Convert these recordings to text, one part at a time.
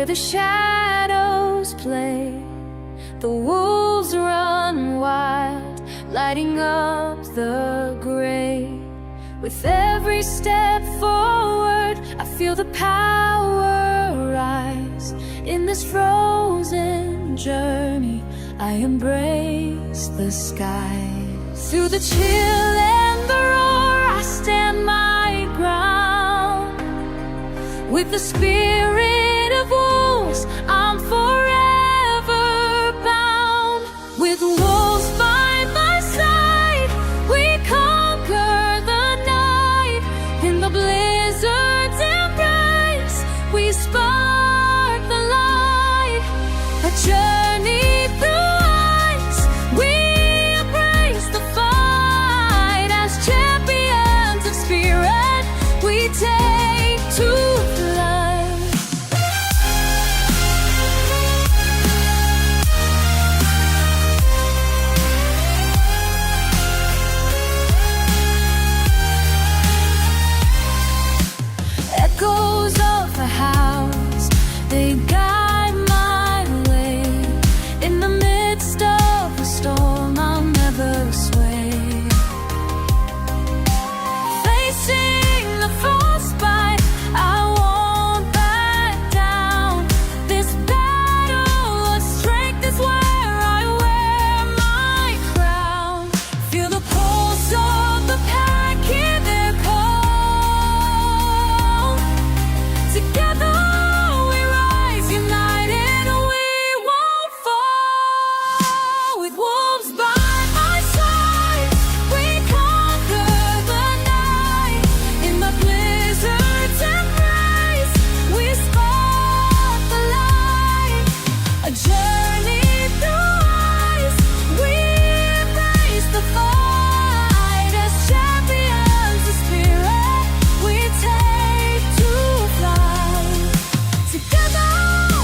where the shadows play. The wolves run wild, lighting up the gray. With every step forward, I feel the power rise. In this frozen journey, I embrace the sky. Through the chill and the roar, I stand my ground. With the spirit of wolves, I'm forever bound. With wolves by my side, we conquer the night. In the blizzard's embrace, we spark the light. A journey through ice, we embrace the fight. As champions of spirit, we take to flight. Echoes of a house, they guide my way. In the midst of a storm, I'll never sway. Facing the frostbite, I won't back down. This battle of strength is where I wear my crown. Feel the pulse of the pack, hear their call. Together we rise, united we won't fall. With wolves by my side, we conquer the night. In the blizzard's embrace, we spark the light. A journey through ice, we embrace the fight. As champions of spirit, we take to flight. Together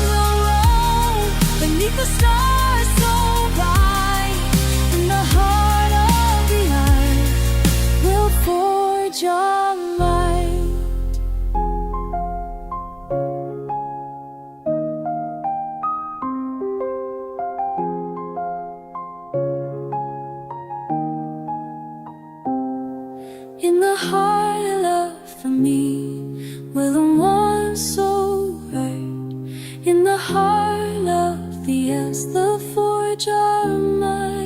we'll roll beneath the stars so bright. In the heart of the earth, we'll forge our light. In the heart of love for me, where the warm soul right. In the heart of the earth, the forge our might.